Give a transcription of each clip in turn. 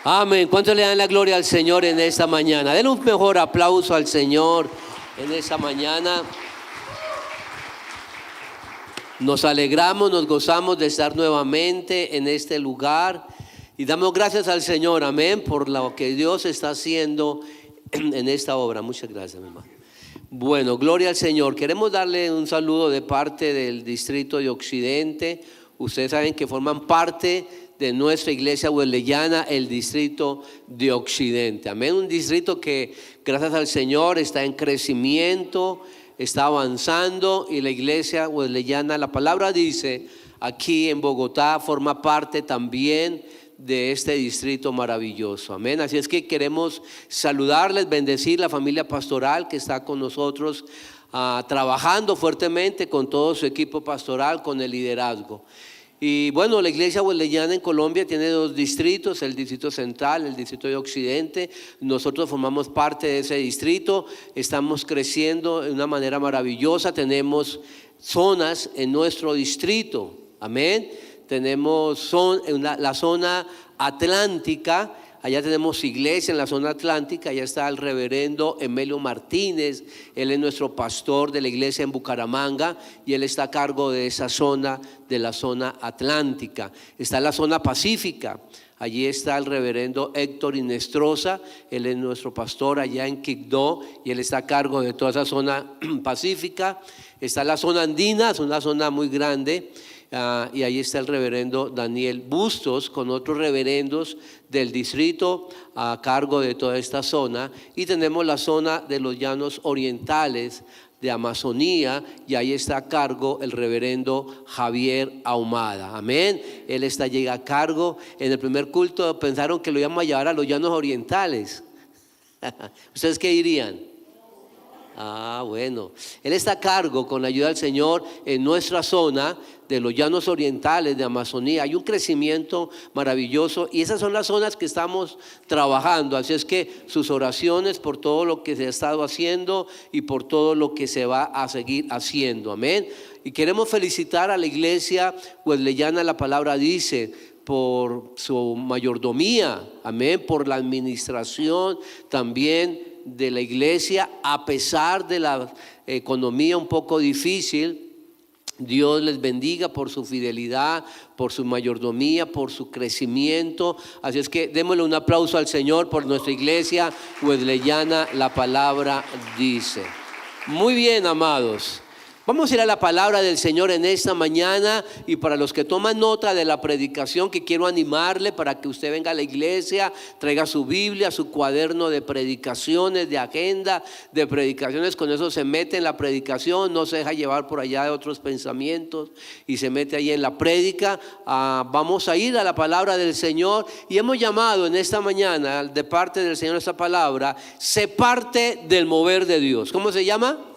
Amén. ¿Cuánto le dan la gloria al Señor en esta mañana? Den un mejor aplauso al Señor en esta mañana. Nos alegramos, nos gozamos de estar nuevamente en este lugar y damos gracias al Señor, amén, por lo que Dios está haciendo en esta obra. Muchas gracias, mi hermano. Bueno, gloria al Señor. Queremos darle un saludo de parte del distrito de Occidente. Ustedes saben que forman parte de nuestra iglesia wesleyana, el distrito de Occidente. Amén. Un distrito que, gracias al Señor, está en crecimiento, está avanzando, y la iglesia wesleyana, la palabra dice, aquí en Bogotá forma parte también de este distrito maravilloso. Amén. Así es que queremos saludarles, bendecir la familia pastoral que está con nosotros, trabajando fuertemente con todo su equipo pastoral, con el liderazgo. Y bueno, la iglesia wesleyana en Colombia tiene dos distritos, el distrito central, el distrito de Occidente. Nosotros formamos parte de ese distrito, estamos creciendo de una manera maravillosa, tenemos zonas en nuestro distrito, amén. Tenemos la zona atlántica, allá tenemos iglesia en la zona atlántica, allá está el reverendo Emelio Martínez, él es nuestro pastor de la iglesia en Bucaramanga y él está a cargo de esa zona, de la zona atlántica. Está la zona pacífica, allí está el reverendo Héctor Inestrosa, él es nuestro pastor allá en Quibdó y él está a cargo de toda esa zona pacífica. Está la zona andina, es una zona muy grande. Y ahí está el reverendo Daniel Bustos con otros reverendos del distrito a cargo de toda esta zona. Y tenemos la zona de los llanos orientales de Amazonía y ahí está a cargo el reverendo Javier Ahumada. Amén. Él llega a cargo. En el primer culto pensaron que lo íbamos a llevar a los llanos orientales. ¿Ustedes qué dirían? Bueno, él está a cargo con la ayuda del Señor en nuestra zona de los llanos orientales de Amazonía. Hay un crecimiento maravilloso y esas son las zonas que estamos trabajando. Así es que sus oraciones por todo lo que se ha estado haciendo y por todo lo que se va a seguir haciendo. Amén. Y queremos felicitar a la iglesia wesleyana, la palabra dice, por su mayordomía, amén, por la administración también de la iglesia, a pesar de la economía un poco difícil. Dios les bendiga por su fidelidad, por su mayordomía, por su crecimiento. Así es que démosle un aplauso al Señor por nuestra iglesia wesleyana, la palabra dice. Muy bien, amados. Vamos a ir a la palabra del Señor en esta mañana, y para los que toman nota de la predicación, que quiero animarle para que usted venga a la iglesia, traiga su Biblia, su cuaderno de predicaciones, de agenda de predicaciones. Con eso se mete en la predicación, no se deja llevar por allá de otros pensamientos y se mete ahí en la prédica. Vamos a ir a la palabra del Señor y hemos llamado en esta mañana de parte del Señor esta palabra: sé parte del mover de Dios. ¿Cómo se llama?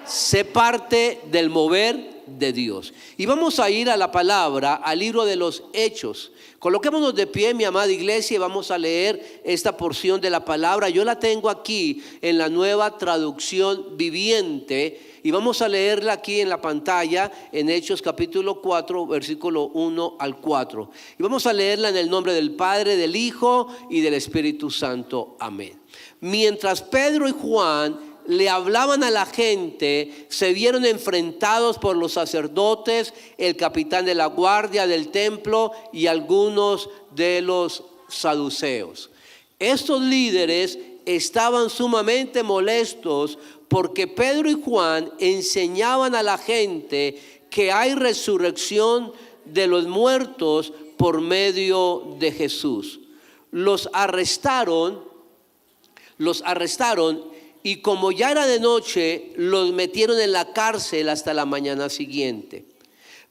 Sé parte del mover de Dios. Y vamos a ir a la palabra, al libro de los Hechos. Coloquémonos de pie, mi amada iglesia, y vamos a leer esta porción de la palabra. Yo la tengo aquí en la Nueva Traducción Viviente y vamos a leerla aquí en la pantalla, en Hechos capítulo 4, versículo 1 al 4. Y vamos a leerla en el nombre del Padre, del Hijo y del Espíritu Santo. Amén. Mientras Pedro y Juan le hablaban a la gente, se vieron enfrentados por los sacerdotes, el capitán de la guardia del templo y algunos de los saduceos. Estos líderes estaban sumamente molestos porque Pedro y Juan enseñaban a la gente que hay resurrección de los muertos por medio de Jesús. Los arrestaron y como ya era de noche, los metieron en la cárcel hasta la mañana siguiente.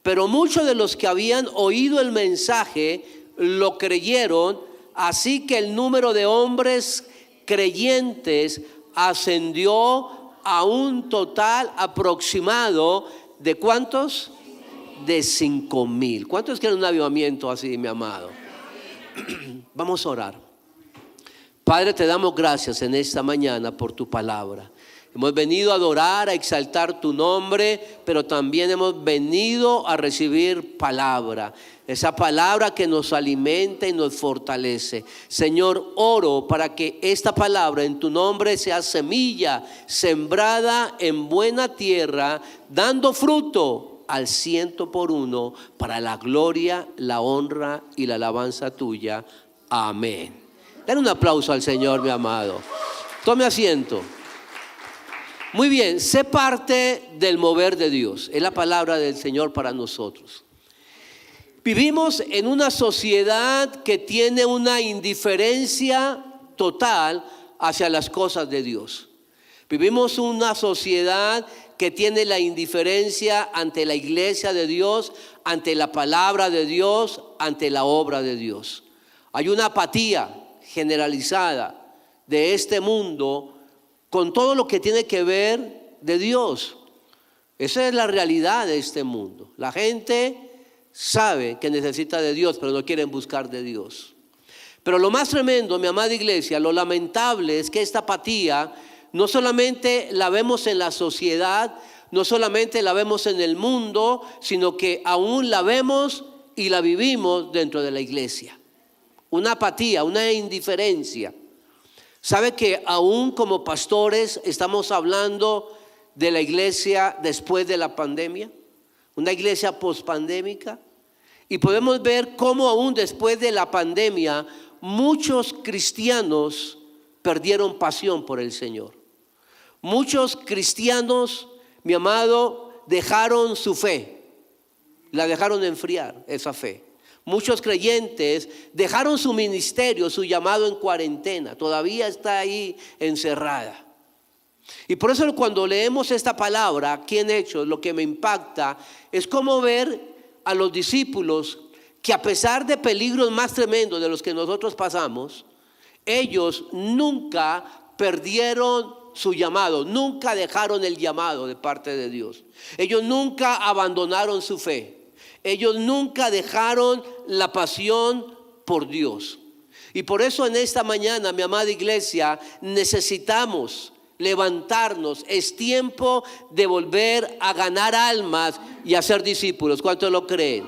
Pero muchos de los que habían oído el mensaje lo creyeron, así que el número de hombres creyentes ascendió a un total aproximado de ¿cuántos? De 5,000. ¿Cuántos quieren un avivamiento así, mi amado? Vamos a orar. Padre, te damos gracias en esta mañana por tu palabra. Hemos venido a adorar, a exaltar tu nombre, pero también hemos venido a recibir palabra. Esa palabra que nos alimenta y nos fortalece. Señor, oro para que esta palabra en tu nombre sea semilla sembrada en buena tierra, dando fruto al 100 por 1 para la gloria, la honra y la alabanza tuya. Amén. Dale un aplauso al Señor, mi amado. Tome asiento. Muy bien, sé parte del mover de Dios. Es la palabra del Señor para nosotros. Vivimos en una sociedad que tiene una indiferencia total hacia las cosas de Dios. Vivimos una sociedad que tiene la indiferencia ante la iglesia de Dios, ante la palabra de Dios, ante la obra de Dios. Hay una apatía generalizada de este mundo con todo lo que tiene que ver de Dios. Esa es la realidad de este mundo. La gente sabe que necesita de Dios, pero no quieren buscar de Dios. Pero lo más tremendo, mi amada iglesia, lo lamentable es que esta apatía no solamente la vemos en la sociedad, no solamente la vemos en el mundo, sino que aún la vemos y la vivimos dentro de la iglesia. Una apatía, una indiferencia. ¿Sabe que aún como pastores estamos hablando de la iglesia después de la pandemia? Una iglesia pospandémica. Y podemos ver cómo aún después de la pandemia muchos cristianos perdieron pasión por el Señor. Muchos cristianos, mi amado, dejaron su fe. La dejaron enfriar, esa fe. Muchos creyentes dejaron su ministerio, su llamado en cuarentena. Todavía está ahí encerrada. Y por eso cuando leemos esta palabra aquí en Hechos, lo que me impacta es cómo ver a los discípulos que a pesar de peligros más tremendos de los que nosotros pasamos, ellos nunca perdieron su llamado, nunca dejaron el llamado de parte de Dios. Ellos nunca abandonaron su fe. Ellos nunca dejaron la pasión por Dios. Y por eso en esta mañana, mi amada iglesia, necesitamos levantarnos. Es tiempo de volver a ganar almas y a ser discípulos. ¿Cuántos lo creen?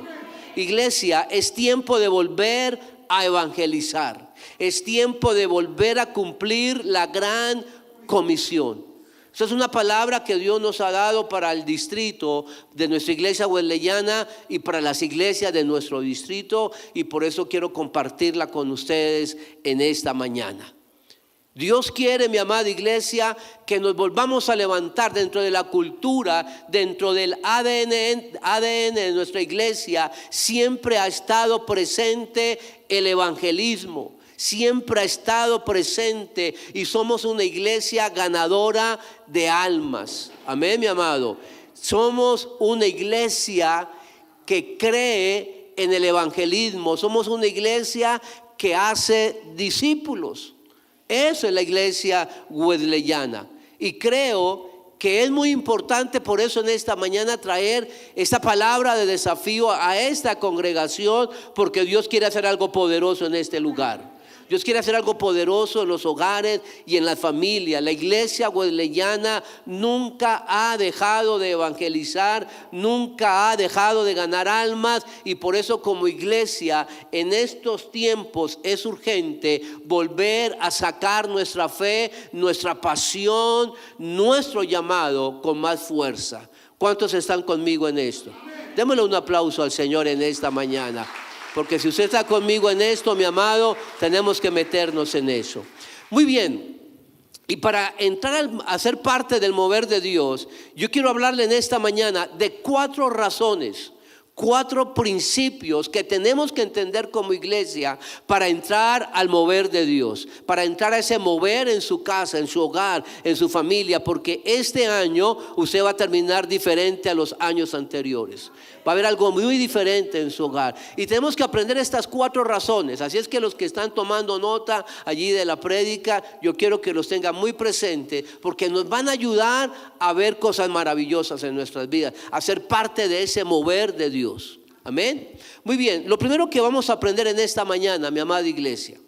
Iglesia, es tiempo de volver a evangelizar. Es tiempo de volver a cumplir la gran comisión. Esa es una palabra que Dios nos ha dado para el distrito de nuestra iglesia wesleyana y para las iglesias de nuestro distrito, y por eso quiero compartirla con ustedes en esta mañana. Dios quiere, mi amada iglesia, que nos volvamos a levantar dentro de la cultura, dentro del ADN de nuestra iglesia. Siempre ha estado presente el evangelismo. Siempre ha estado presente y somos una iglesia ganadora de almas. Amén, mi amado. Somos una iglesia que cree en el evangelismo. Somos una iglesia que hace discípulos. Eso es la iglesia wesleyana. Y creo que es muy importante por eso en esta mañana traer esta palabra de desafío a esta congregación, porque Dios quiere hacer algo poderoso en este lugar. Dios quiere hacer algo poderoso en los hogares y en las familias. La iglesia wesleyana nunca ha dejado de evangelizar, nunca ha dejado de ganar almas, y por eso como iglesia en estos tiempos es urgente volver a sacar nuestra fe, nuestra pasión, nuestro llamado con más fuerza. ¿Cuántos están conmigo en esto? Démosle un aplauso al Señor en esta mañana. Porque si usted está conmigo en esto, mi amado, tenemos que meternos en eso. Muy bien. Y para entrar a ser parte del mover de Dios, yo quiero hablarle en esta mañana de 4 razones, 4 principios que tenemos que entender como iglesia para entrar al mover de Dios, para entrar a ese mover en su casa, en su hogar, en su familia, porque este año usted va a terminar diferente a los años anteriores. Va a haber algo muy diferente en su hogar. Y tenemos que aprender estas 4 razones. Así es que los que están tomando nota allí de la prédica, yo quiero que los tengan muy presentes, porque nos van a ayudar a ver cosas maravillosas en nuestras vidas, a ser parte de ese mover de Dios. Amén. Muy bien, lo primero que vamos a aprender en esta mañana, mi amada iglesia: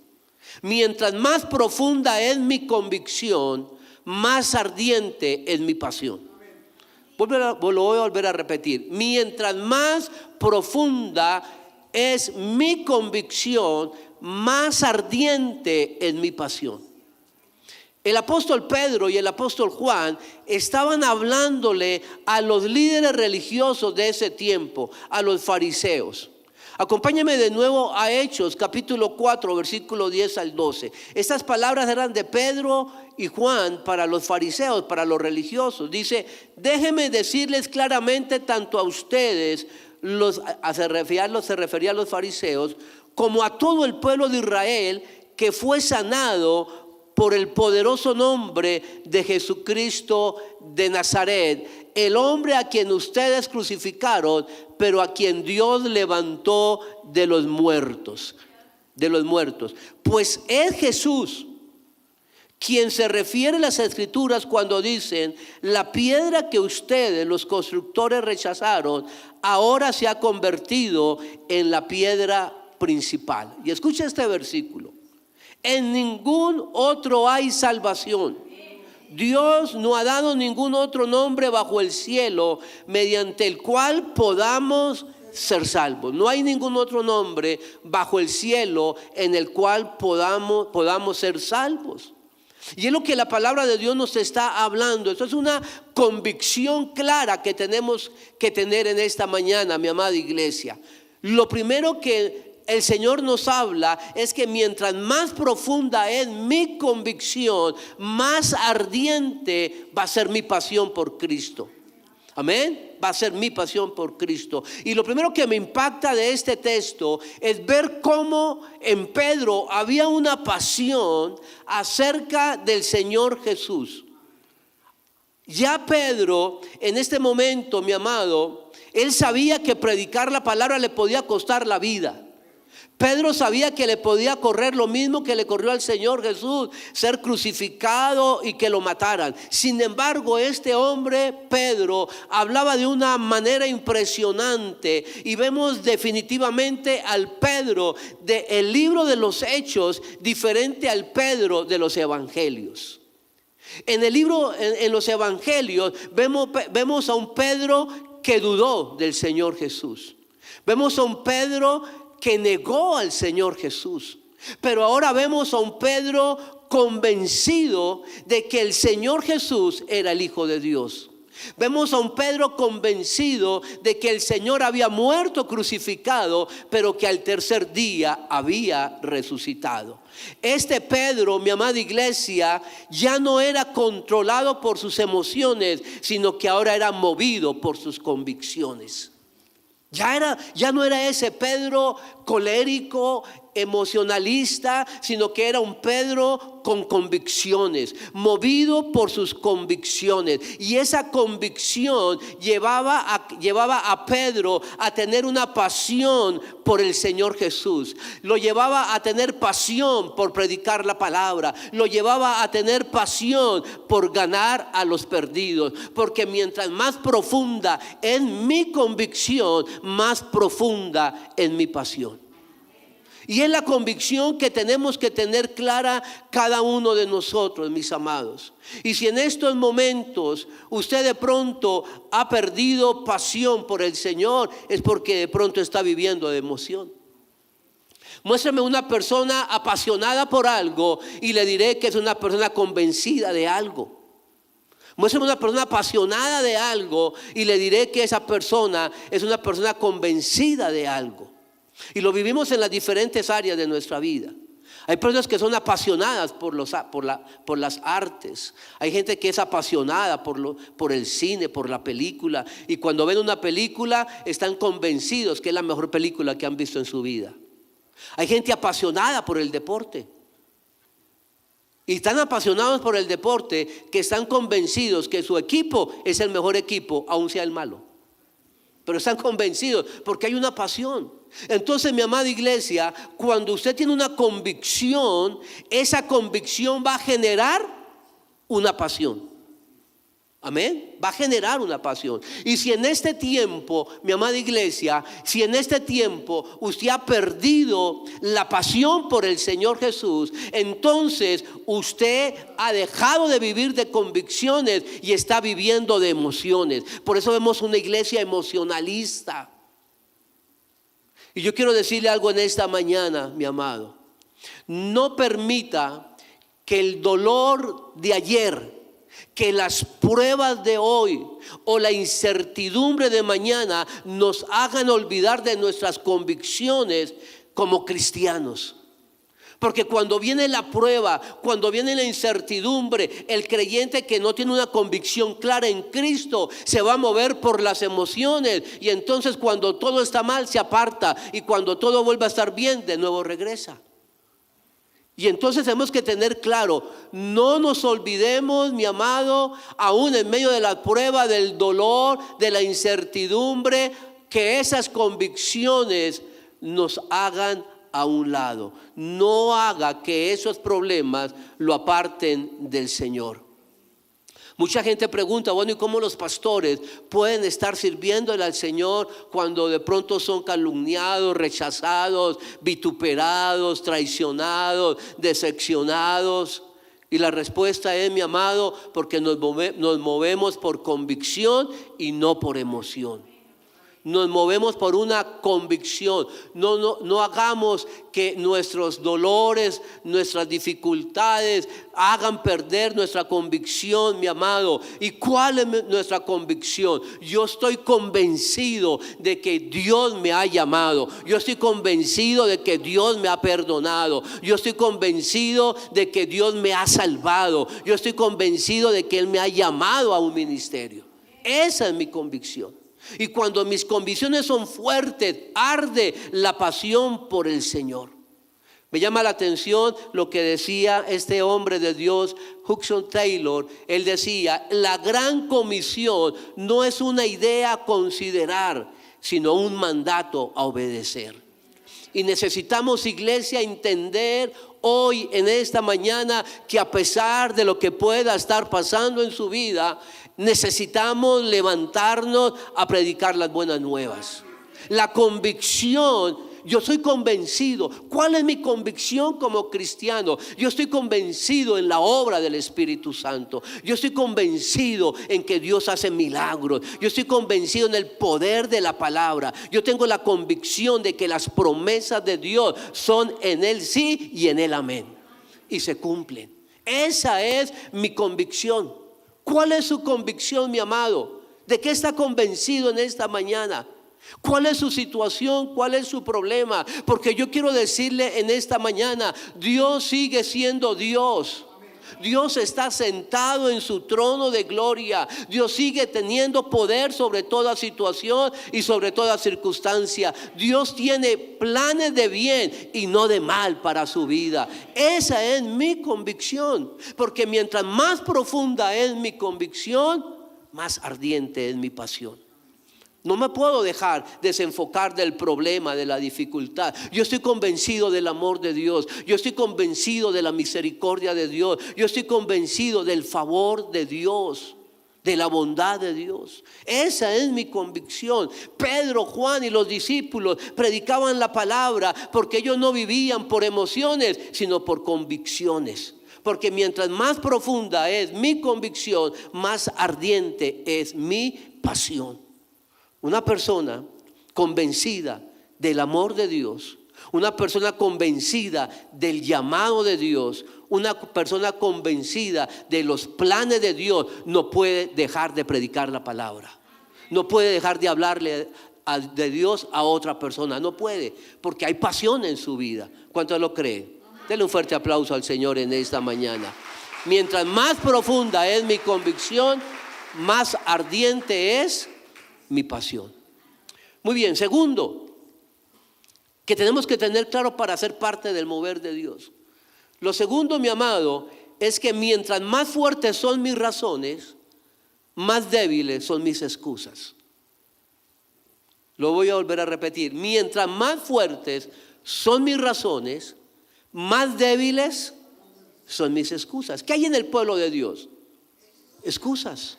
mientras más profunda es mi convicción, más ardiente es mi pasión. Lo voy a volver a repetir. Mientras más profunda es mi convicción, más ardiente es mi pasión. El apóstol Pedro y el apóstol Juan estaban hablándole a los líderes religiosos de ese tiempo, a los fariseos. Acompáñame de nuevo a Hechos capítulo 4 versículo 10 al 12. Estas palabras eran de Pedro y Juan para los fariseos, para los religiosos. Dice: déjenme decirles claramente tanto a ustedes, se refería a los fariseos, como a todo el pueblo de Israel, que fue sanado por el poderoso nombre de Jesucristo de Nazaret, el hombre a quien ustedes crucificaron, pero a quien Dios levantó de los muertos. Pues es Jesús quien se refiere a las Escrituras cuando dicen: la piedra que ustedes, los constructores, rechazaron, ahora se ha convertido en la piedra principal. Y escucha este versículo: en ningún otro hay salvación. Dios no ha dado ningún otro nombre bajo el cielo mediante el cual podamos ser salvos. No hay ningún otro nombre bajo el cielo en el cual podamos ser salvos. Y es lo que la palabra de Dios nos está hablando. Esto es una convicción clara que tenemos que tener en esta mañana, mi amada iglesia. Lo primero que el Señor nos habla es que mientras más profunda es mi convicción, más ardiente va a ser mi pasión por Cristo. Amén. Va a ser mi pasión por Cristo. Y lo primero que me impacta de este texto es ver cómo en Pedro había una pasión acerca del Señor Jesús. Ya Pedro, en este momento, mi amado, él sabía que predicar la palabra le podía costar la vida. Pedro sabía que le podía correr lo mismo que le corrió al Señor Jesús, ser crucificado y que lo mataran. Sin embargo, este hombre, Pedro, hablaba de una manera impresionante, y vemos definitivamente al Pedro del libro de los Hechos diferente al Pedro de los Evangelios. En el libro, en los Evangelios, vemos a un Pedro que dudó del Señor Jesús. Vemos a un Pedro que negó al Señor Jesús. Pero ahora vemos a un Pedro convencido de que el Señor Jesús era el Hijo de Dios. Vemos a un Pedro convencido de que el Señor había muerto crucificado, pero que al tercer día había resucitado. Este Pedro, mi amada iglesia, ya no era controlado por sus emociones, sino que ahora era movido por sus convicciones. Ya no era ese Pedro colérico, emocionalista, sino que era un Pedro con convicciones, movido por sus convicciones. Y esa convicción llevaba a Pedro a tener una pasión por el Señor Jesús. Lo llevaba a tener pasión por predicar la palabra. Lo llevaba a tener pasión por ganar a los perdidos. Porque mientras más profunda es mi convicción, más profunda es mi pasión. Y es la convicción que tenemos que tener clara cada uno de nosotros, mis amados. Y si en estos momentos usted de pronto ha perdido pasión por el Señor, es porque de pronto está viviendo de emoción. Muéstrame una persona apasionada por algo y le diré que es una persona convencida de algo. Muéstrame una persona apasionada de algo y le diré que esa persona es una persona convencida de algo. Y lo vivimos en las diferentes áreas de nuestra vida. Hay personas que son apasionadas por las artes. Hay gente que es apasionada por el cine, por la película. Y cuando ven una película están convencidos que es la mejor película que han visto en su vida. Hay gente apasionada por el deporte. Y tan apasionados por el deporte que están convencidos que su equipo es el mejor equipo, aun sea el malo. Pero están convencidos porque hay una pasión. Entonces, mi amada iglesia, cuando usted tiene una convicción, esa convicción va a generar una pasión. Amén. Va a generar una pasión. Y si en este tiempo, mi amada iglesia, si en este tiempo usted ha perdido la pasión por el Señor Jesús, entonces usted ha dejado de vivir de convicciones y está viviendo de emociones. Por eso vemos una iglesia emocionalista. Y yo quiero decirle algo en esta mañana, mi amado. No permita que el dolor de ayer, que las pruebas de hoy o la incertidumbre de mañana nos hagan olvidar de nuestras convicciones como cristianos. Porque cuando viene la prueba, cuando viene la incertidumbre, el creyente que no tiene una convicción clara en Cristo se va a mover por las emociones, y entonces cuando todo está mal se aparta, y cuando todo vuelve a estar bien de nuevo regresa. Y entonces tenemos que tener claro, no nos olvidemos, mi amado, aún en medio de la prueba, del dolor, de la incertidumbre, que esas convicciones nos hagan a un lado. No haga que esos problemas lo aparten del Señor. Mucha gente pregunta, bueno, ¿y cómo los pastores pueden estar sirviéndole al Señor cuando de pronto son calumniados, rechazados, vituperados, traicionados, decepcionados? Y la respuesta es, mi amado, porque nos movemos por convicción y no por emoción. Nos movemos por una convicción. No hagamos que nuestros dolores, nuestras dificultades hagan perder nuestra convicción, mi amado. ¿Y cuál es nuestra convicción? Yo estoy convencido de que Dios me ha llamado. Yo estoy convencido de que Dios me ha perdonado. Yo estoy convencido de que Dios me ha salvado. Yo estoy convencido de que Él me ha llamado a un ministerio. Esa es mi convicción. Y cuando mis convicciones son fuertes, arde la pasión por el Señor. Me llama la atención lo que decía este hombre de Dios, Hudson Taylor. Él decía, la gran comisión no es una idea a considerar, sino un mandato a obedecer. Y necesitamos, iglesia, entender hoy, en esta mañana, que a pesar de lo que pueda estar pasando en su vida, necesitamos levantarnos a predicar las buenas nuevas. La convicción, yo soy convencido. ¿Cuál es mi convicción como cristiano? Yo estoy convencido en la obra del Espíritu Santo. Yo estoy convencido en que Dios hace milagros. Yo estoy convencido en el poder de la palabra. Yo tengo la convicción de que las promesas de Dios son en Él sí y en Él amén. Y se cumplen. Esa es mi convicción. ¿Cuál es su convicción, mi amado? ¿De qué está convencido en esta mañana? ¿Cuál es su situación? ¿Cuál es su problema? Porque yo quiero decirle en esta mañana, Dios sigue siendo Dios. Dios está sentado en su trono de gloria. Dios sigue teniendo poder sobre toda situación y sobre toda circunstancia. Dios tiene planes de bien y no de mal para su vida. Esa es mi convicción. Porque mientras más profunda es mi convicción, más ardiente es mi pasión. No me puedo dejar desenfocar del problema, de la dificultad. Yo estoy convencido del amor de Dios. Yo estoy convencido de la misericordia de Dios. Yo estoy convencido del favor de Dios, de la bondad de Dios. Esa es mi convicción. Pedro, Juan y los discípulos predicaban la palabra porque ellos no vivían por emociones, sino por convicciones. Porque mientras más profunda es mi convicción, más ardiente es mi pasión. Una persona convencida del amor de Dios, una persona convencida del llamado de Dios, una persona convencida de los planes de Dios, no puede dejar de predicar la palabra. No puede dejar de hablarle de Dios a otra persona. No puede, porque hay pasión en su vida. ¿Cuántos lo creen? Denle un fuerte aplauso al Señor en esta mañana. Mientras más profunda es mi convicción, más ardiente es mi pasión. Muy bien, segundo, que tenemos que tener claro para ser parte del mover de Dios. Lo segundo, mi amado, es que mientras más fuertes son mis razones, más débiles son mis excusas. Lo voy a volver a repetir. Mientras más fuertes son mis razones, más débiles son mis excusas. ¿Qué hay en el pueblo de Dios? Excusas.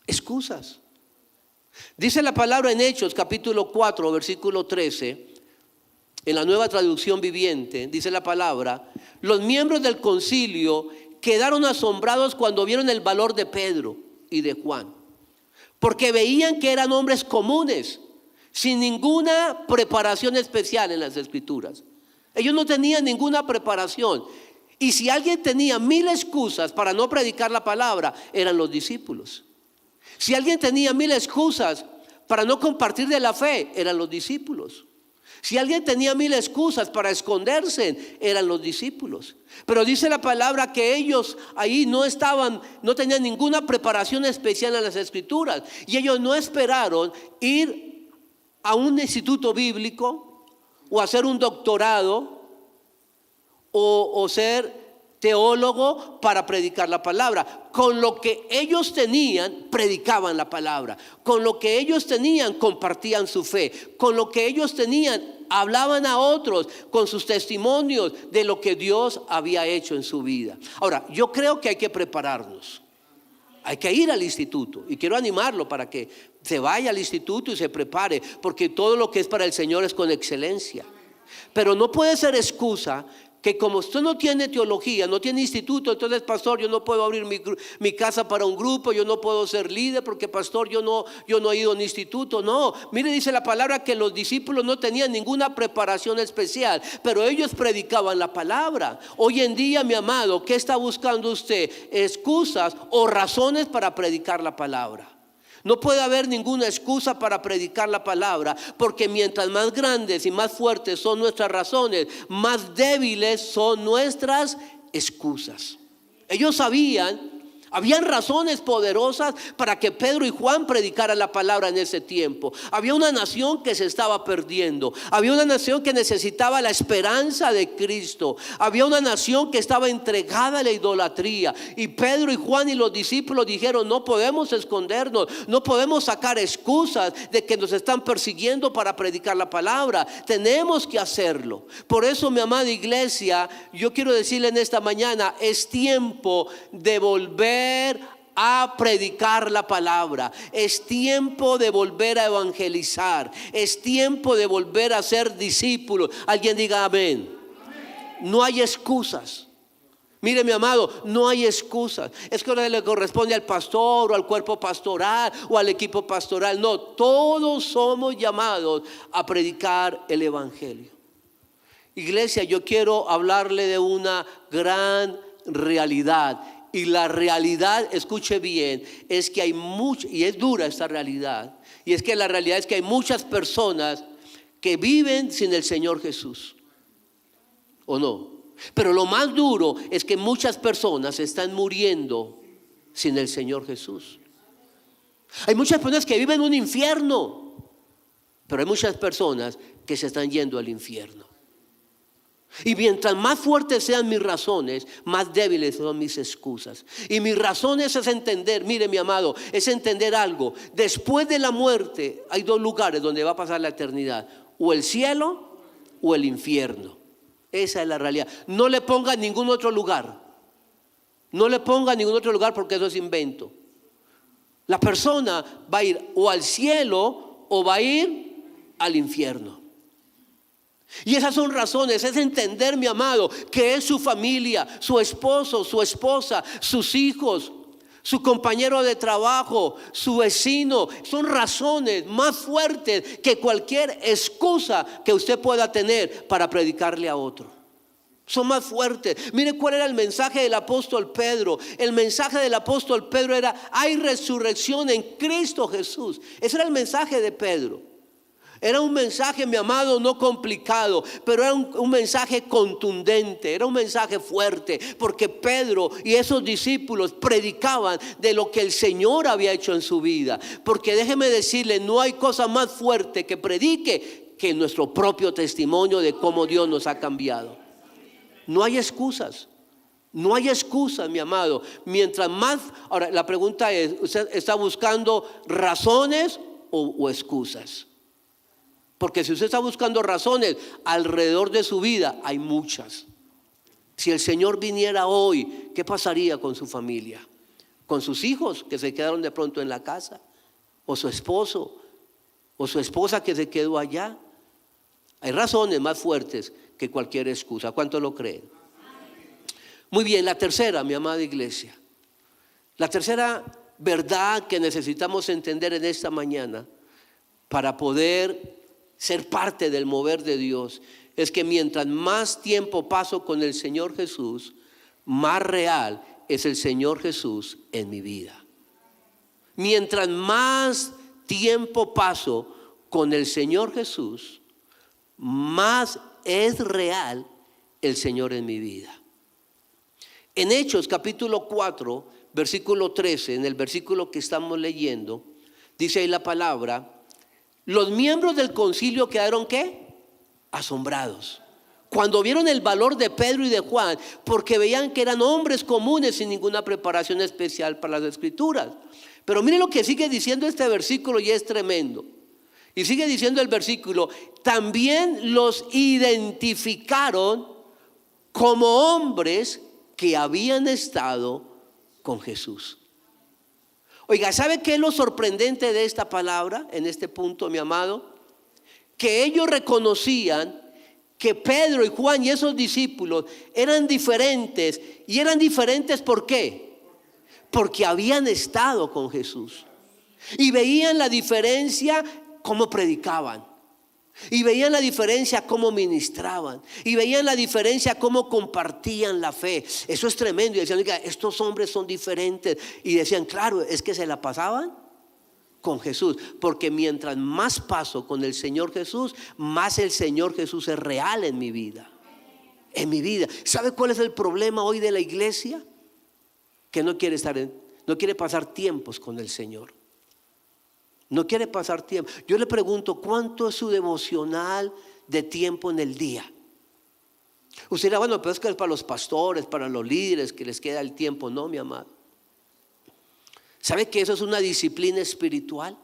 Excusas. Dice la palabra en Hechos capítulo 4 versículo 13, en la Nueva Traducción Viviente, dice la palabra: los miembros del concilio quedaron asombrados cuando vieron el valor de Pedro y de Juan, porque veían que eran hombres comunes, sin ninguna preparación especial en las Escrituras. Ellos no tenían ninguna preparación. Y si alguien tenía 1000 excusas para no predicar la palabra, eran los discípulos. Si alguien tenía 1000 excusas para no compartir de la fe, eran los discípulos. Si alguien tenía 1000 excusas para esconderse, eran los discípulos. Pero dice la palabra que ellos ahí no tenían ninguna preparación especial en las Escrituras. Y ellos no esperaron ir a un instituto bíblico o hacer un doctorado o ser teólogo para predicar la palabra. Con lo que ellos tenían, predicaban la palabra. Con lo que ellos tenían, compartían su fe. Con lo que ellos tenían, hablaban a otros con sus testimonios de lo que Dios había hecho en su vida. Ahora, yo creo que hay que prepararnos. Hay que ir al instituto, y quiero animarlo para que se vaya al instituto y se prepare, porque todo lo que es para el Señor es con excelencia. Pero no puede ser excusa que como usted no tiene teología, no tiene instituto, entonces pastor, yo no puedo abrir mi casa para un grupo, yo no puedo ser líder porque pastor, yo no he ido a un instituto. No, mire, dice la palabra que los discípulos no tenían ninguna preparación especial, pero ellos predicaban la palabra. Hoy en día, mi amado, ¿qué está buscando usted? ¿Excusas o razones para predicar la palabra? No puede haber ninguna excusa para predicar la palabra, porque mientras más grandes y más fuertes son nuestras razones, más débiles son nuestras excusas. Ellos habían razones poderosas para que Pedro y Juan predicaran la palabra en ese tiempo. Había una nación que se estaba perdiendo. Había una nación que necesitaba la esperanza de Cristo. Había una nación que estaba entregada a la idolatría. Y Pedro y Juan y los discípulos dijeron: no podemos escondernos, no podemos sacar excusas de que nos están persiguiendo para predicar la palabra. Tenemos que hacerlo. Por eso, mi amada iglesia, yo quiero decirle en esta mañana: es tiempo de volver a predicar la palabra. Es tiempo de volver a evangelizar. Es tiempo de volver a ser discípulos. Alguien diga amén. No hay excusas. Mire, mi amado, no hay excusas. Es que no le corresponde al pastor o al cuerpo pastoral o al equipo pastoral. No, todos somos llamados a predicar el evangelio. Iglesia, yo quiero hablarle de una gran realidad. Y la realidad, escuche bien, es que hay y es dura esta realidad, y es que la realidad es que hay muchas personas que viven sin el Señor Jesús, ¿o no? Pero lo más duro es que muchas personas están muriendo sin el Señor Jesús. Hay muchas personas que viven un infierno, pero hay muchas personas que se están yendo al infierno. Y mientras más fuertes sean mis razones, más débiles son mis excusas. Y mis razones es entender, mire mi amado, es entender algo. Después de la muerte hay 2 lugares donde va a pasar la eternidad: o el cielo o el infierno. Esa es la realidad. No le ponga ningún otro lugar. No le ponga ningún otro lugar, porque eso es invento. La persona va a ir o al cielo o va a ir al infierno. Y esas son razones, es entender, mi amado, que es su familia, su esposo, su esposa, sus hijos, su compañero de trabajo, su vecino. Son razones más fuertes que cualquier excusa que usted pueda tener para predicarle a otro. Son más fuertes. Mire cuál era el mensaje del apóstol Pedro. El mensaje del apóstol Pedro era: hay resurrección en Cristo Jesús. Ese era el mensaje de Pedro. Era un mensaje, mi amado, no complicado, pero era un mensaje contundente, era un mensaje fuerte, porque Pedro y esos discípulos predicaban de lo que el Señor había hecho en su vida. Porque déjeme decirle, no hay cosa más fuerte que predique que nuestro propio testimonio de cómo Dios nos ha cambiado. No hay excusas. No hay excusas, mi amado. Mientras más, ahora la pregunta es: ¿usted está buscando razones o excusas? Porque si usted está buscando razones alrededor de su vida, hay muchas. Si el Señor viniera hoy, ¿qué pasaría con su familia? con sus hijos que se quedaron de pronto en la casa, o su esposo, o su esposa que se quedó allá. Hay razones más fuertes que cualquier excusa. ¿Cuánto lo creen? Muy bien, la tercera, mi amada iglesia. La tercera verdad que necesitamos entender en esta mañana para poder ser parte del mover de Dios es que mientras más tiempo paso con el Señor Jesús, más real es el Señor Jesús en mi vida. Mientras más tiempo paso con el Señor Jesús, más es real el Señor en mi vida. En Hechos capítulo 4, versículo 13, en el versículo que estamos leyendo, dice ahí la palabra: los miembros del concilio quedaron ¿qué? Asombrados cuando vieron el valor de Pedro y de Juan, porque veían que eran hombres comunes sin ninguna preparación especial para las escrituras. Pero miren lo que sigue diciendo este versículo y es tremendo. Y sigue diciendo el versículo: también los identificaron como hombres que habían estado con Jesús. Oiga, ¿sabe qué es lo sorprendente de esta palabra en este punto, mi amado? Que ellos reconocían que Pedro y Juan y esos discípulos eran diferentes. ¿Y eran diferentes por qué? Porque habían estado con Jesús. Y veían la diferencia cómo predicaban. Y veían la diferencia cómo ministraban. Y veían la diferencia cómo compartían la fe. Eso es tremendo. Y decían: oiga, estos hombres son diferentes. Y decían: claro, es que se la pasaban con Jesús. Porque mientras más paso con el Señor Jesús, más el Señor Jesús es real en mi vida. En mi vida. ¿Sabe cuál es el problema hoy de la iglesia? Que no quiere pasar tiempos con el Señor. No quiere pasar tiempo. Yo le pregunto: ¿cuánto es su devocional de tiempo en el día? Usted dirá: bueno, pero es que es para los pastores, para los líderes que les queda el tiempo. No, mi amado. ¿Sabe que eso es una disciplina espiritual?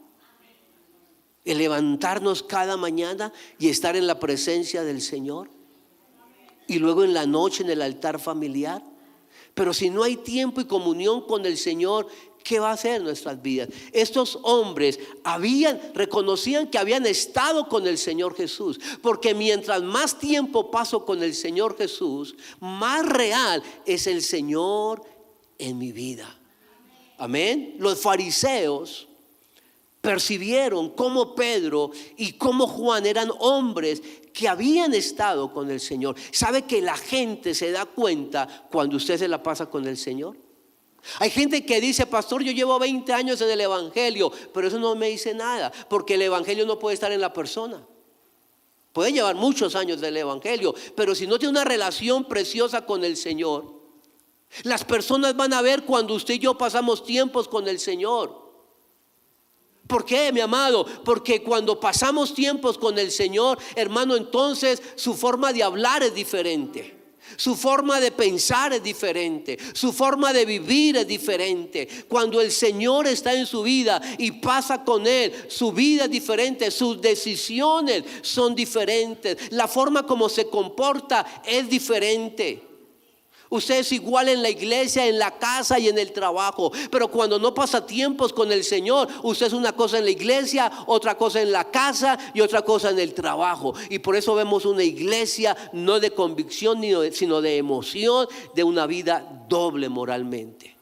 El levantarnos cada mañana y estar en la presencia del Señor. Y luego en la noche en el altar familiar. Pero si no hay tiempo y comunión con el Señor, ¿qué va a hacer en nuestras vidas? Estos hombres reconocían que habían estado con el Señor Jesús. Porque mientras más tiempo paso con el Señor Jesús, más real es el Señor en mi vida. Amén. Los fariseos percibieron cómo Pedro y cómo Juan eran hombres que habían estado con el Señor. ¿Sabe que la gente se da cuenta cuando usted se la pasa con el Señor? Hay gente que dice: pastor, yo llevo 20 años en el evangelio, pero eso no me dice nada, porque el evangelio no puede estar en la persona. Puede llevar muchos años del evangelio, pero si no tiene una relación preciosa con el Señor, las personas van a ver cuando usted y yo pasamos tiempos con el Señor. ¿Por qué, mi amado? Porque cuando pasamos tiempos con el Señor, hermano, entonces su forma de hablar es diferente. Su forma de pensar es diferente. Su forma de vivir es diferente. Cuando el Señor está en su vida y pasa con Él, su vida es diferente. Sus decisiones son diferentes. La forma como se comporta es diferente. Usted es igual en la iglesia, en la casa y en el trabajo. Pero cuando no pasa tiempos con el Señor, usted es una cosa en la iglesia, otra cosa en la casa y otra cosa en el trabajo. Y por eso vemos una iglesia no de convicción sino de emoción, de una vida doble moralmente.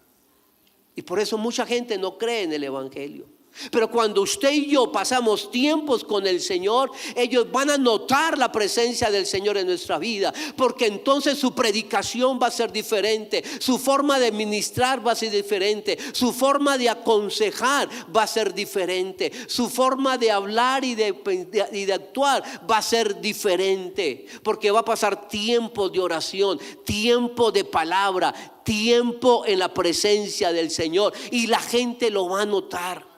Y por eso mucha gente no cree en el evangelio. Pero cuando usted y yo pasamos tiempos con el Señor, ellos van a notar la presencia del Señor en nuestra vida, porque entonces su predicación va a ser diferente, su forma de ministrar va a ser diferente, su forma de aconsejar va a ser diferente, su forma de hablar y de actuar va a ser diferente, porque va a pasar tiempo de oración, tiempo de palabra, tiempo en la presencia del Señor, y la gente lo va a notar.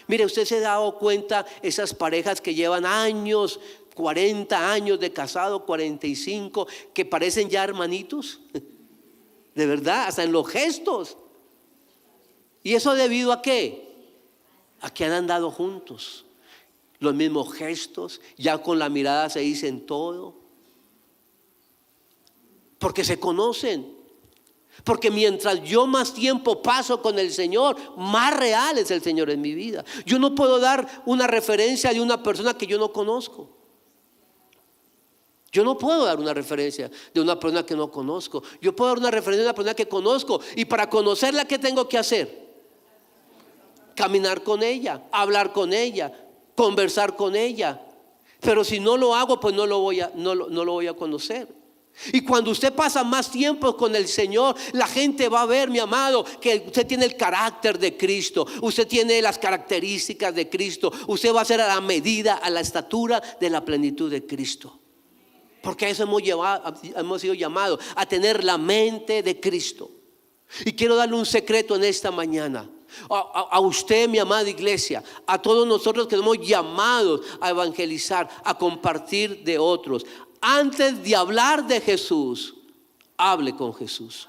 Mire, usted se ha dado cuenta, esas parejas que llevan años, 40 años de casado, 45, que parecen ya hermanitos, de verdad, hasta en los gestos. ¿Y eso debido a qué? A que han andado juntos, los mismos gestos, ya con la mirada se dicen todo, porque se conocen. Porque mientras yo más tiempo paso con el Señor, más real es el Señor en mi vida. Yo no puedo dar una referencia de una persona que yo no conozco. Yo no puedo dar una referencia de una persona que no conozco. Yo puedo dar una referencia de una persona que conozco. Y para conocerla, ¿qué tengo que hacer? Caminar con ella, hablar con ella, conversar con ella. Pero si no lo hago, pues no lo voy a conocer. Y cuando usted pasa más tiempo con el Señor, la gente va a ver, mi amado, que usted tiene el carácter de Cristo. Usted tiene las características de Cristo. Usted va a ser a la medida, a la estatura de la plenitud de Cristo. Porque a eso hemos sido llamados, a tener la mente de Cristo. Y quiero darle un secreto en esta mañana. A usted, mi amada iglesia, a todos nosotros que somos llamados a evangelizar, a compartir de otros. Antes de hablar de Jesús, hable con Jesús.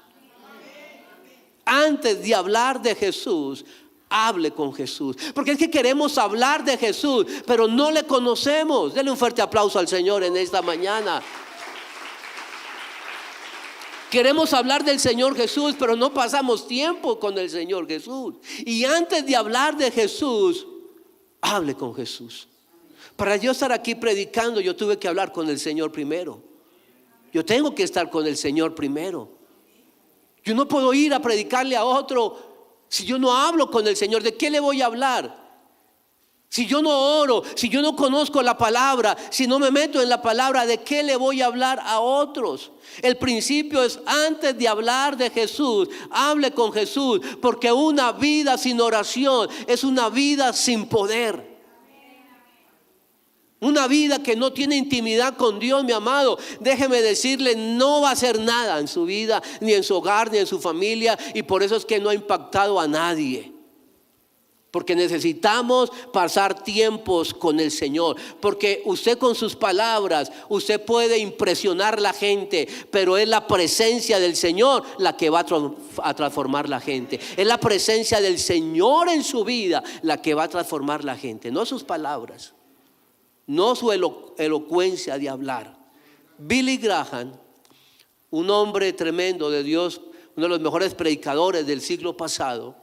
Antes de hablar de Jesús, hable con Jesús. Porque es que queremos hablar de Jesús, pero no le conocemos. Denle un fuerte aplauso al Señor en esta mañana. Queremos hablar del Señor Jesús, pero no pasamos tiempo con el Señor Jesús. Y antes de hablar de Jesús, hable con Jesús. Para yo estar aquí predicando, yo tuve que hablar con el Señor primero. Yo tengo que estar con el Señor primero. Yo no puedo ir a predicarle a otro si yo no hablo con el Señor. ¿De qué le voy a hablar? Si yo no oro, si yo no conozco la palabra, si no me meto en la palabra, ¿de qué le voy a hablar a otros? El principio es: antes de hablar de Jesús, hable con Jesús. Porque una vida sin oración es una vida sin poder. Una vida que no tiene intimidad con Dios, mi amado, déjeme decirle, no va a hacer nada en su vida, ni en su hogar, ni en su familia. Y por eso es que no ha impactado a nadie. Porque necesitamos pasar tiempos con el Señor. Porque usted con sus palabras, usted puede impresionar a la gente, pero es la presencia del Señor la que va a transformar la gente. Es la presencia del Señor en su vida la que va a transformar la gente, no sus palabras. No su elocuencia de hablar. Billy Graham, un hombre tremendo de Dios, uno de los mejores predicadores del siglo pasado,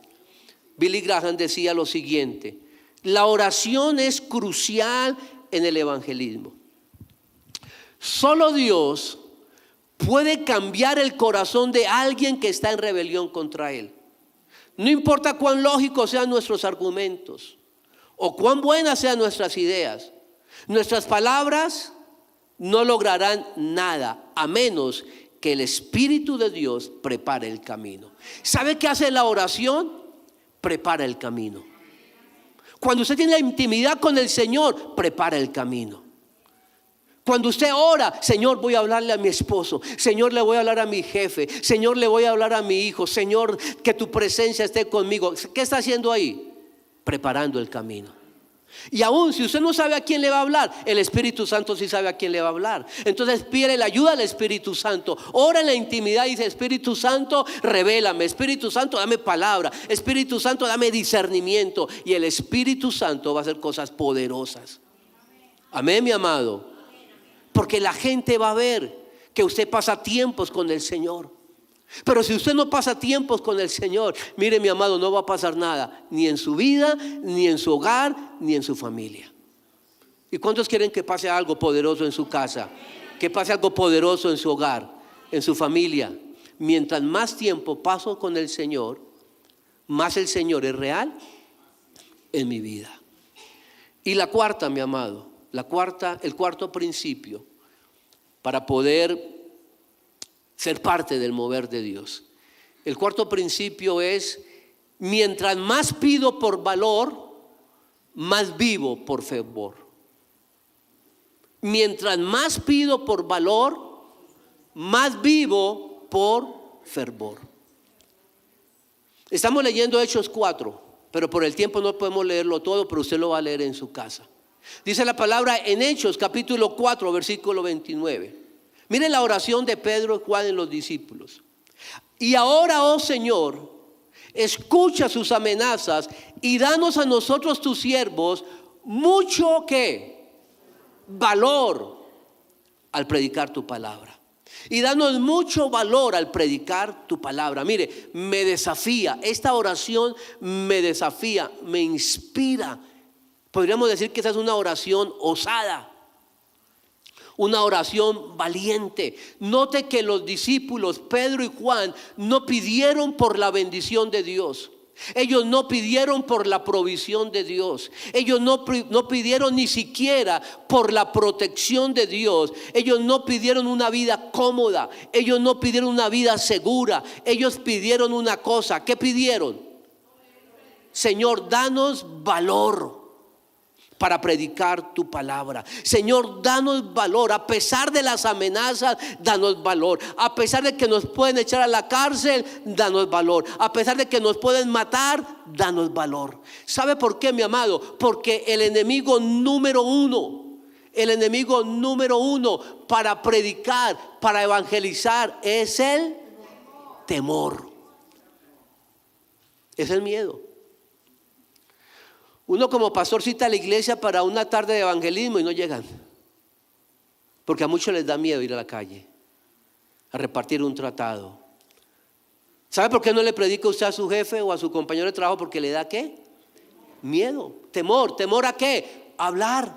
Billy Graham decía lo siguiente: la oración es crucial en el evangelismo. Solo Dios puede cambiar el corazón de alguien que está en rebelión contra Él. No importa cuán lógicos sean nuestros argumentos o cuán buenas sean nuestras ideas. Nuestras palabras no lograrán nada a menos que el Espíritu de Dios prepare el camino. ¿Sabe qué hace la oración? Prepara el camino. Cuando usted tiene la intimidad con el Señor, prepara el camino. Cuando usted ora: Señor, voy a hablarle a mi esposo. Señor, le voy a hablar a mi jefe. Señor, le voy a hablar a mi hijo. Señor, que tu presencia esté conmigo. ¿Qué está haciendo ahí? Preparando el camino. Y aún si usted no sabe a quién le va a hablar, el Espíritu Santo sí sabe a quién le va a hablar. Entonces pide la ayuda al Espíritu Santo. Ora en la intimidad y dice: Espíritu Santo, revélame. Espíritu Santo, dame palabra. Espíritu Santo, dame discernimiento. Y el Espíritu Santo va a hacer cosas poderosas. Amén, mi amado. Porque la gente va a ver que usted pasa tiempos con el Señor. Pero si usted no pasa tiempos con el Señor, mire, mi amado, no va a pasar nada, ni en su vida, ni en su hogar, ni en su familia. ¿Y cuántos quieren que pase algo poderoso en su casa? Que pase algo poderoso en su hogar, en su familia. Mientras más tiempo paso con el Señor, más el Señor es real en mi vida. Y la cuarta, mi amado, el cuarto principio para poder ser parte del mover de Dios. El cuarto principio es: mientras más pido por valor, más vivo por fervor. Mientras más pido por valor, más vivo por fervor. Estamos leyendo Hechos 4, pero por el tiempo no podemos leerlo todo, pero usted lo va a leer en su casa. Dice la palabra en Hechos capítulo 4, versículo 29. Mire la oración de Pedro y Juan en los discípulos. Y ahora, oh Señor, escucha sus amenazas y danos a nosotros tus siervos mucho ¿qué? Valor al predicar tu palabra. Y danos mucho valor al predicar tu palabra. Mire, me desafía, esta oración me desafía, me inspira. Podríamos decir que esa es una oración osada, una oración valiente. Note que los discípulos Pedro y Juan no pidieron por la bendición de Dios. Ellos no pidieron por la provisión de Dios. Ellos no pidieron ni siquiera por la protección de Dios. Ellos no pidieron una vida cómoda. Ellos no pidieron una vida segura. Ellos pidieron una cosa. ¿Qué pidieron? Señor, danos valor para predicar tu palabra. Señor, danos valor. A pesar de las amenazas, danos valor. A pesar de que nos pueden echar a la cárcel, danos valor. A pesar de que nos pueden matar, danos valor. ¿Sabe por qué, mi amado? Porque el enemigo número uno para predicar, para evangelizar, es el temor. Es el miedo. Uno como pastor cita a la iglesia para una tarde de evangelismo y no llegan, porque a muchos les da miedo ir a la calle a repartir un tratado. ¿Sabe por qué no le predica usted a su jefe o a su compañero de trabajo? Porque le da ¿qué? Miedo, temor. ¿Temor a qué? A hablar.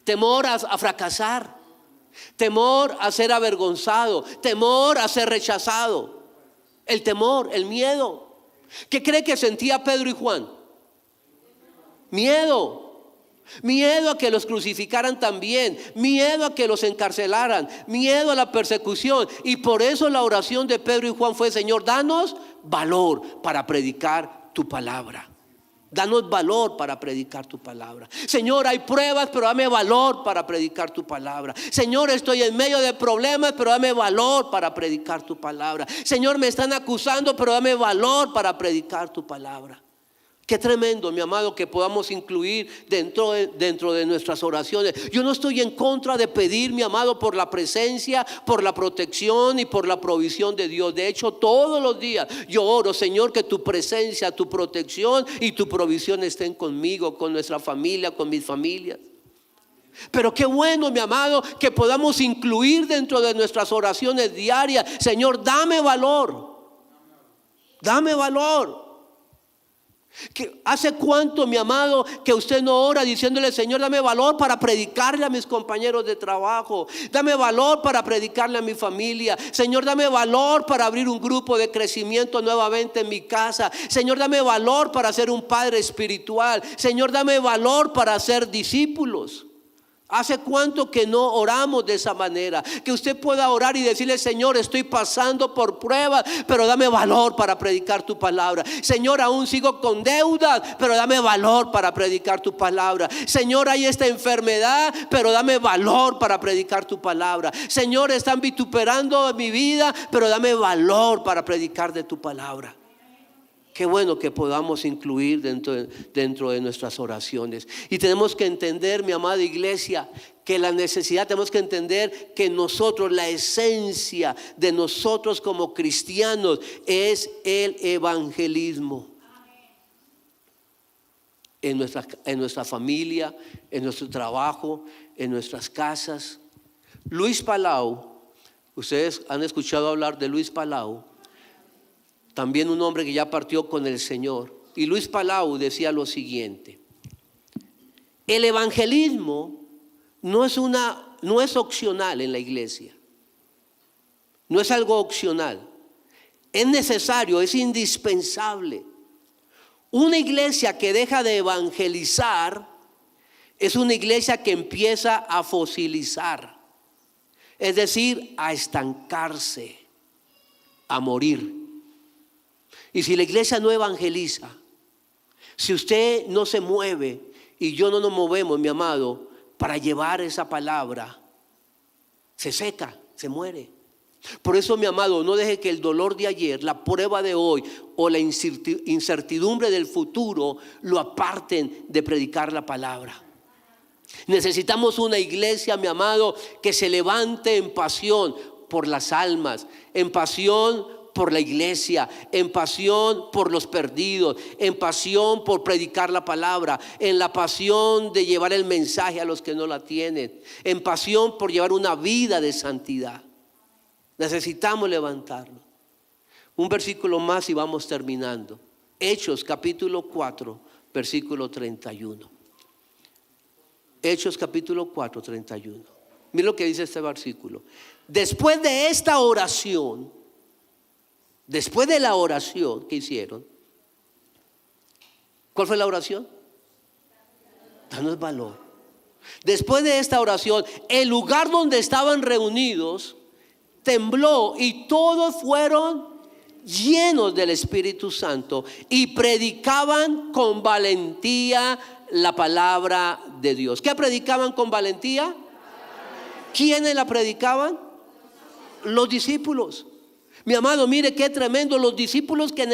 Temor a fracasar. Temor a ser avergonzado. Temor a ser rechazado. El temor, el miedo. ¿Qué cree que sentía Pedro y Juan? Miedo a que los crucificaran también, miedo a que los encarcelaran, miedo a la persecución. Y por eso la oración de Pedro y Juan fue: Señor, danos valor para predicar tu palabra. Danos valor para predicar tu palabra. Señor, hay pruebas, pero dame valor para predicar tu palabra. Señor, estoy en medio de problemas, pero dame valor para predicar tu palabra. Señor, me están acusando, pero dame valor para predicar tu palabra. Qué tremendo, mi amado, que podamos incluir dentro de nuestras oraciones. Yo no estoy en contra de pedir, mi amado, por la presencia, por la protección y por la provisión de Dios. De hecho, todos los días yo oro: Señor, que tu presencia, tu protección y tu provisión estén conmigo, con nuestra familia, con mis familias. Pero qué bueno, mi amado, que podamos incluir dentro de nuestras oraciones diarias: Señor, dame valor. Dame valor. ¿Hace cuánto, mi amado, que usted no ora diciéndole: Señor, dame valor para predicarle a mis compañeros de trabajo? Dame valor para predicarle a mi familia. Señor, dame valor para abrir un grupo de crecimiento nuevamente en mi casa. Señor, dame valor para ser un padre espiritual. Señor, dame valor para ser discípulos. ¿Hace cuánto que no oramos de esa manera? Que usted pueda orar y decirle: Señor, estoy pasando por pruebas, pero dame valor para predicar tu palabra. Señor, aún sigo con deudas, pero dame valor para predicar tu palabra. Señor, hay esta enfermedad, pero dame valor para predicar tu palabra. Señor, están vituperando mi vida, pero dame valor para predicar de tu palabra. Qué bueno que podamos incluir dentro de nuestras oraciones. Y tenemos que entender, mi amada iglesia, que la necesidad, tenemos que entender que nosotros, la esencia de nosotros como cristianos es el evangelismo. En nuestra familia, en nuestro trabajo, en nuestras casas. Luis Palau, ustedes han escuchado hablar de Luis Palau. También un hombre que ya partió con el Señor. Y Luis Palau decía lo siguiente: el evangelismo no es opcional en la iglesia. No es algo opcional. Es necesario, es indispensable. Una iglesia que deja de evangelizar es una iglesia que empieza a fosilizar. Es decir, a estancarse, a morir. Y si la iglesia no evangeliza, si usted no se mueve y yo no nos movemos, mi amado, para llevar esa palabra, se seca, se muere. Por eso, mi amado, no deje que el dolor de ayer, la prueba de hoy o la incertidumbre del futuro lo aparten de predicar la palabra. Necesitamos una iglesia, mi amado, que se levante en pasión por las almas, en pasión por la iglesia, en pasión por los perdidos, en pasión por predicar la palabra, en la pasión de llevar el mensaje a los que no la tienen, en pasión por llevar una vida de santidad. Necesitamos levantarnos. Un versículo más y vamos terminando. Hechos capítulo 4, versículo 31. Hechos capítulo 4, 31. Mira lo que dice este versículo. Después de esta oración, después de la oración que hicieron, ¿cuál fue la oración? Danos valor. Después de esta oración, el lugar donde estaban reunidos tembló y todos fueron llenos del Espíritu Santo y predicaban con valentía la palabra de Dios. ¿Qué predicaban con valentía? ¿Quiénes la predicaban? Los discípulos. Mi amado, mire qué tremendo. Los discípulos que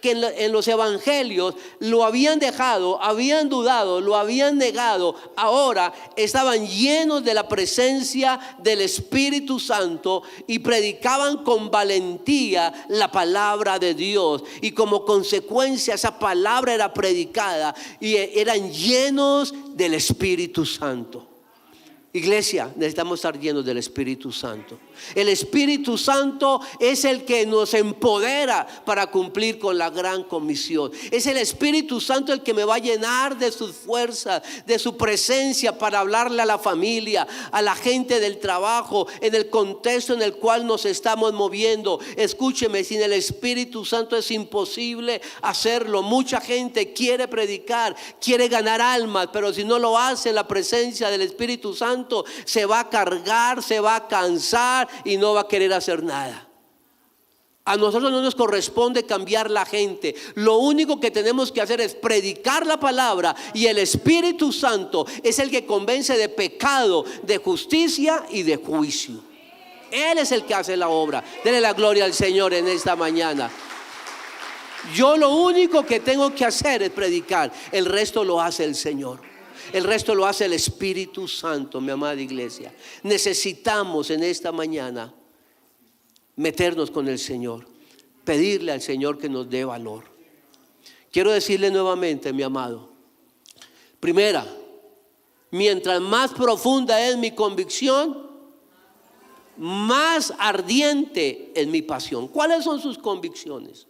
en los evangelios lo habían dejado, habían dudado, lo habían negado, ahora estaban llenos de la presencia del Espíritu Santo y predicaban con valentía la palabra de Dios. Y como consecuencia esa palabra era predicada y eran llenos del Espíritu Santo. Iglesia, necesitamos estar llenos del Espíritu Santo. El Espíritu Santo es el que nos empodera para cumplir con la gran comisión. Es el Espíritu Santo el que me va a llenar de sus fuerzas, de su presencia para hablarle a la familia, a la gente del trabajo, en el contexto en el cual nos estamos moviendo. Escúcheme, sin el Espíritu Santo es imposible hacerlo. Mucha gente quiere predicar, quiere ganar almas, pero si no lo hace en la presencia del Espíritu Santo, se va a cargar, se va a cansar y no va a querer hacer nada. A nosotros no nos corresponde cambiar la gente. Lo único que tenemos que hacer es predicar la palabra, y el Espíritu Santo es el que convence de pecado, de justicia y de juicio. Él es el que hace la obra. Dele la gloria al Señor en esta mañana. Yo lo único que tengo que hacer es predicar. El resto lo hace el Señor. El resto lo hace el Espíritu Santo, mi amada iglesia. Necesitamos en esta mañana meternos con el Señor, pedirle al Señor que nos dé valor. Quiero decirle nuevamente, mi amado, primera, mientras más profunda es mi convicción, más ardiente es mi pasión. ¿Cuáles son sus convicciones?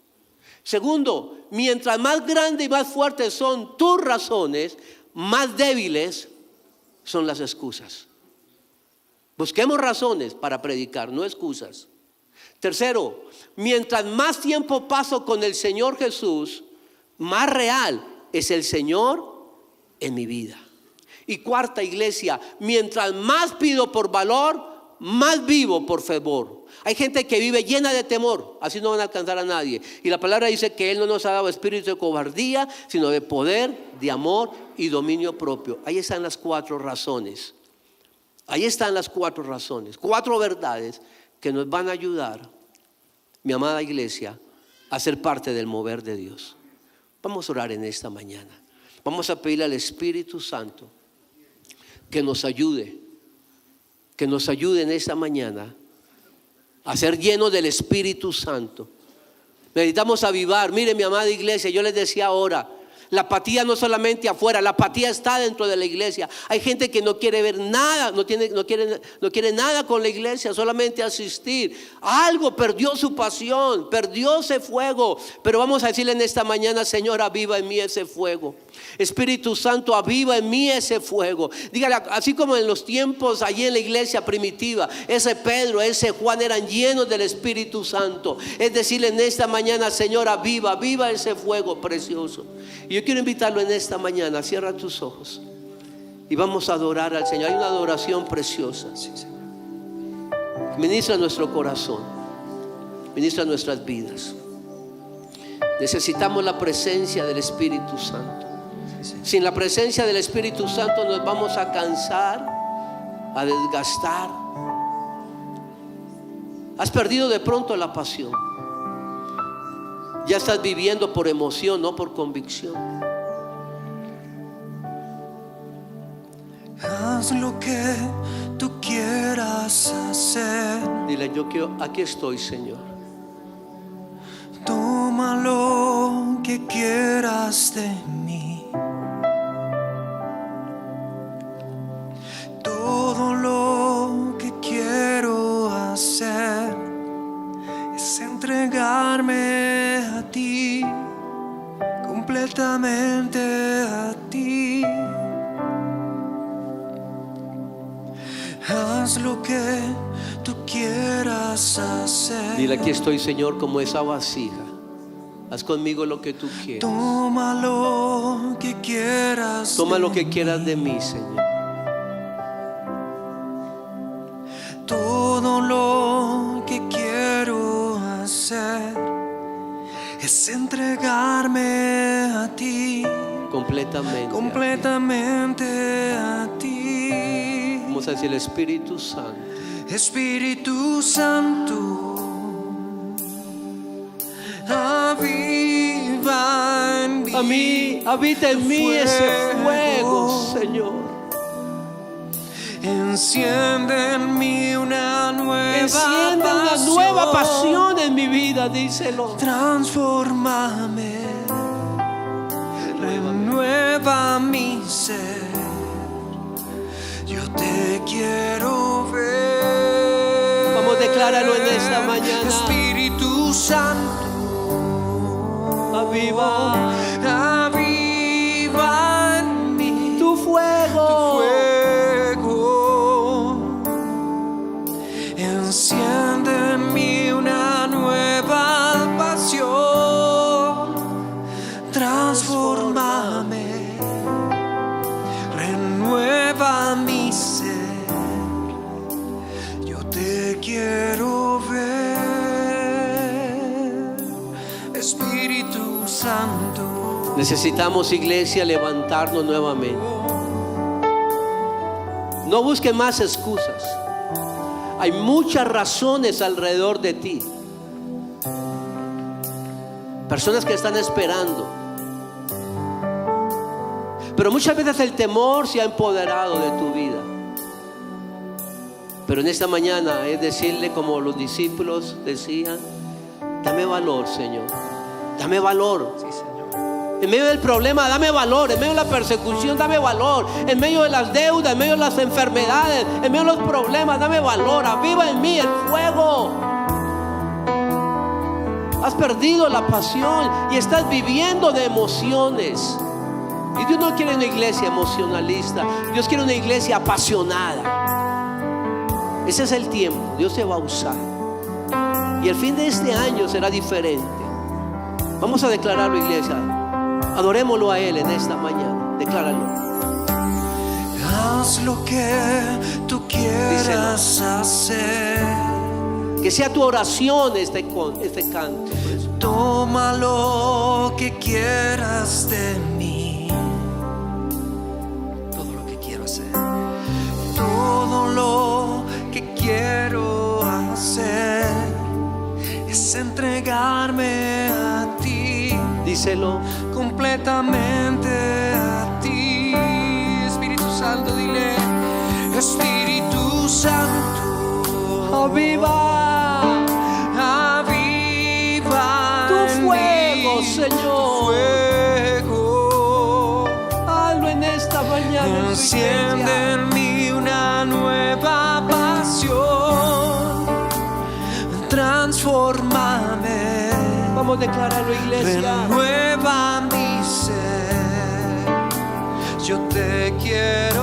Segundo, mientras más grandes y más fuertes son tus razones, más débiles son las excusas. Busquemos razones para predicar, no excusas. Tercero, mientras más tiempo paso con el Señor Jesús, más real es el Señor en mi vida. Y cuarta, iglesia, mientras más pido por valor, más vivo por fervor. Hay gente que vive llena de temor, así no van a alcanzar a nadie. Y la palabra dice que Él no nos ha dado espíritu de cobardía, sino de poder, de amor y dominio propio. Ahí están las cuatro razones. Ahí están las cuatro razones, cuatro verdades que nos van a ayudar, mi amada iglesia, a ser parte del mover de Dios. Vamos a orar en esta mañana. Vamos a pedirle al Espíritu Santo que nos ayude en esta mañana a ser llenos del Espíritu Santo. Necesitamos avivar. Mire, mi amada iglesia, yo les decía ahora, la apatía no solamente afuera, la apatía está dentro de la iglesia. Hay gente que no quiere ver nada, no quiere nada con la iglesia, solamente asistir. Algo perdió su pasión, perdió ese fuego. Pero vamos a decirle en esta mañana: Señor, aviva en mí ese fuego. Espíritu Santo, aviva en mí ese fuego. Dígale, así como en los tiempos allí en la iglesia primitiva, ese Pedro, ese Juan eran llenos del Espíritu Santo. Es decirle en esta mañana: Señor, aviva ese fuego precioso. Y yo quiero invitarlo en esta mañana. Cierra tus ojos y vamos a adorar al Señor. Hay una adoración preciosa. Ministra nuestro corazón, ministra nuestras vidas. Necesitamos la presencia del Espíritu Santo. Sin la presencia del Espíritu Santo nos vamos a cansar, a desgastar. Has perdido de pronto la pasión. Ya estás viviendo por emoción, no por convicción. Haz lo que tú quieras hacer. Dile: aquí estoy, Señor. Toma lo que quieras de mí. Todo lo que quiero hacer entregarme a ti, completamente a ti. Haz lo que tú quieras hacer. Dile: aquí estoy, Señor, como esa vasija. Haz conmigo lo que tú quieras. Toma lo que quieras. Toma lo que quieras de mí, Señor. Todo lo que quiero hacer es entregarme a ti, Completamente. completamente a ti. Vamos a decir: el Espíritu Santo, Espíritu Santo, aviva en mí. a mí, habita en mí ese fuego, Señor. Enciende en mí una nueva Enciende una nueva pasión en mi vida, díselo. Transfórmame, renueva mi ser. Yo te quiero ver. Vamos a declararlo en esta mañana. Espíritu Santo, Aviva, aviva en mí tu fuego. Enciende en mí una nueva pasión. Transfórmame, renueva mi ser. Yo te quiero ver, Espíritu Santo. Necesitamos, iglesia, levantarnos nuevamente. No busques más excusas. Hay muchas razones alrededor de ti. Personas que están esperando. Pero muchas veces el temor se ha empoderado de tu vida. Pero en esta mañana es decirle, como los discípulos decían: dame valor, Señor. Dame valor. Sí, Señor. En medio del problema, dame valor. En medio de la persecución, dame valor. En medio de las deudas, en medio de las enfermedades, en medio de los problemas, dame valor. Aviva en mí el fuego. Has perdido la pasión y estás viviendo de emociones. Y Dios no quiere una iglesia emocionalista. Dios quiere una iglesia apasionada. Ese es el tiempo. Dios se va a usar. Y el fin de este año será diferente. Vamos a declararlo, iglesia. Adorémoslo a Él en esta mañana. Decláralo. Haz lo que tú quieras hacer. Que sea tu oración este canto. Toma lo que quieras de mí. Todo lo que quiero hacer. Todo lo que quiero hacer es entregarme a ti. Díselo. Completamente a ti. Espíritu Santo, dile: Espíritu Santo, Aviva, aviva tu en fuego, mí, Señor. tu fuego. Hazlo en esta mañana en tu Enciende iglesia. en mí una nueva pasión. Transfórmame. Vamos a declararlo, iglesia. Renueva mi ser. Yo te quiero